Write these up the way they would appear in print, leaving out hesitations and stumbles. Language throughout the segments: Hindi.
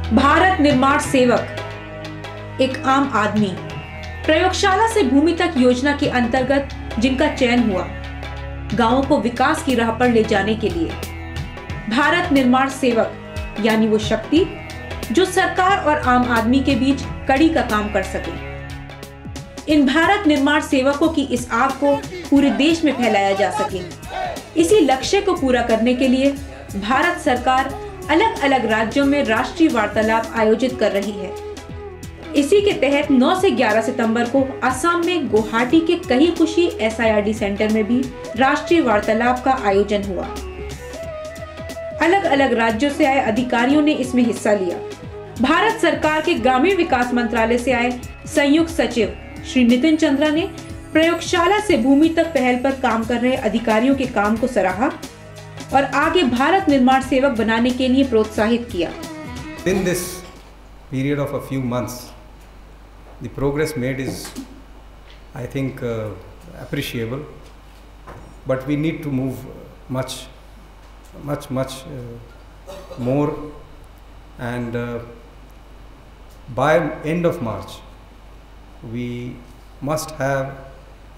भारत निर्माण सेवक, एक आम आदमी, प्रयोगशाला से भूमि तक योजना के अंतर्गत जिनका चयन हुआ गांवों को विकास की राह पर ले जाने के लिए। भारत निर्माण सेवक यानी वो शक्ति जो सरकार और आम आदमी के बीच कड़ी का काम कर सके। इन भारत निर्माण सेवकों की इस आग को पूरे देश में फैलाया जा सके, इसी लक्ष्य को पूरा करने के लिए भारत सरकार अलग अलग राज्यों में राष्ट्रीय वार्तालाप आयोजित कर रही है। इसी के तहत 9 से 11 सितंबर को असम में गुवाहाटी के कहीकुशी SIRD सेंटर में भी राष्ट्रीय वार्तालाप का आयोजन हुआ। अलग अलग राज्यों से आए अधिकारियों ने इसमें हिस्सा लिया। भारत सरकार के ग्रामीण विकास मंत्रालय से आए संयुक्त सचिव श्री नितिन चंद्रा ने प्रयोगशाला से भूमि तक पहल पर काम कर रहे अधिकारियों के काम को सराहा और आगे भारत निर्माण सेवक बनाने के लिए प्रोत्साहित किया। In this period of a few months, the progress made is, I think, appreciable, but we need to move much more, and by end of March we must have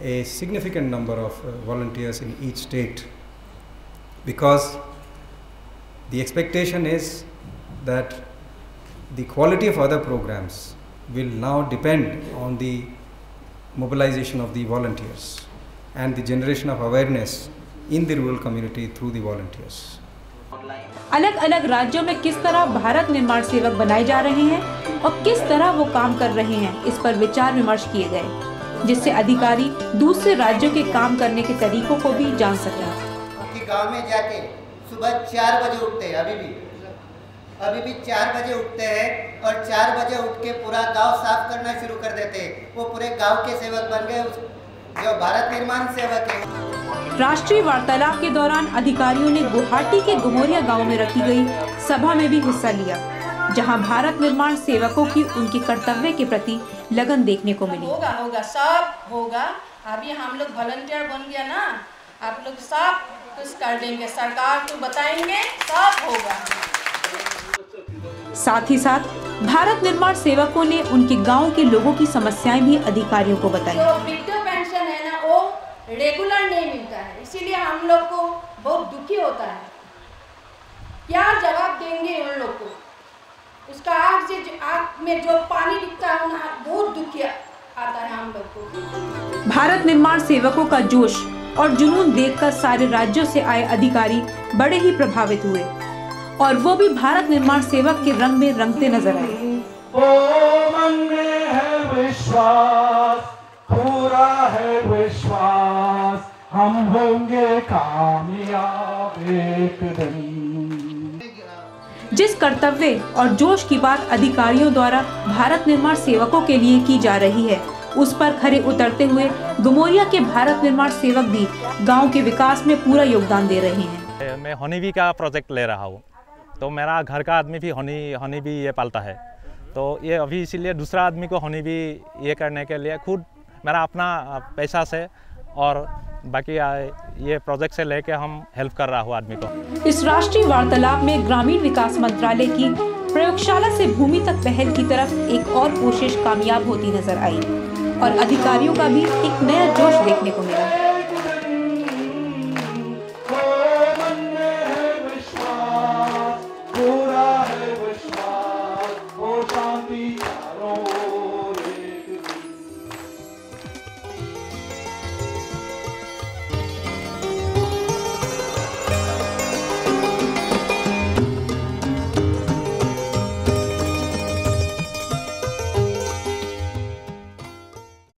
a significant number of volunteers in each state, because the expectation is that the quality of other programs will now depend on the mobilization of the volunteers and the generation of awareness in the rural community through the volunteers. अलग अलग राज्यों में किस तरह भारत निर्माण सेवक बनाए जा रहे हैं और किस तरह वो काम कर रहे हैं, इस पर विचार विमर्श किए गए, जिससे अधिकारी दूसरे राज्यों के काम करने के तरीकों को भी जान सकें। गांव में जाके सुबह 4 बजे उठते हैं, अभी भी 4 बजे उठते हैं और 4 बजे उठ के पूरा गांव साफ करना शुरू कर देते हैं। वो पूरे गांव के सेवक बन गए, जो भारत निर्माण सेवक है। राष्ट्रीय वार्तालाप के दौरान अधिकारियों ने गुवाहाटी के गुमोरिया गांव में रखी गई सभा में भी हिस्सा लिया, जहां भारत निर्माण सेवकों की उनके कर्तव्य के प्रति लगन देखने को मिली। होगा सब होगा। अभी हम लोग वॉलंटियर बन गया ना, आप लोग सब कुछ कर देंगे, सरकार को बताएंगे, सब होगा। साथ ही साथ भारत निर्माण सेवकों ने उनके गांव के लोगों की समस्याएं भी अधिकारियों को बताई। जो वृद्ध पेंशन है ना, वो रेगुलर नहीं मिलता है, इसीलिए हम लोग को बहुत दुखी होता है। क्या जवाब देंगे उन लोग को? उसका आँख में जो पानी दिखता है ना, बहुत दुखी आता है हम लोग को। भारत निर्माण सेवकों का जोश और जुनून देखकर सारे राज्यों से आए अधिकारी बड़े ही प्रभावित हुए और वो भी भारत निर्माण सेवक के रंग में रंगते नजर आए। मन में है विश्वास, पूरा है विश्वास, हम होंगे कामयाब एक दिन। जिस कर्तव्य और जोश की बात अधिकारियों द्वारा भारत निर्माण सेवकों के लिए की जा रही है, उस पर खरे उतरते हुए गुमोरिया के भारत निर्माण सेवक भी गांव के विकास में पूरा योगदान दे रहे हैं। मैं हनी का प्रोजेक्ट ले रहा हूँ, तो मेरा घर का आदमी भी हनी भी ये पालता है, तो ये अभी इसीलिए दूसरा आदमी को हनी भी ये करने के लिए खुद मेरा अपना पैसा से और बाकी ये प्रोजेक्ट से लेके हम हेल्प कर रहा हूँ आदमी को। इस राष्ट्रीय वार्तालाप में ग्रामीण विकास मंत्रालय की प्रयोगशाला से भूमि तक पहल की तरफ एक और कोशिश कामयाब होती नजर आई और अधिकारियों का भी एक नया जोश देखने को मिला।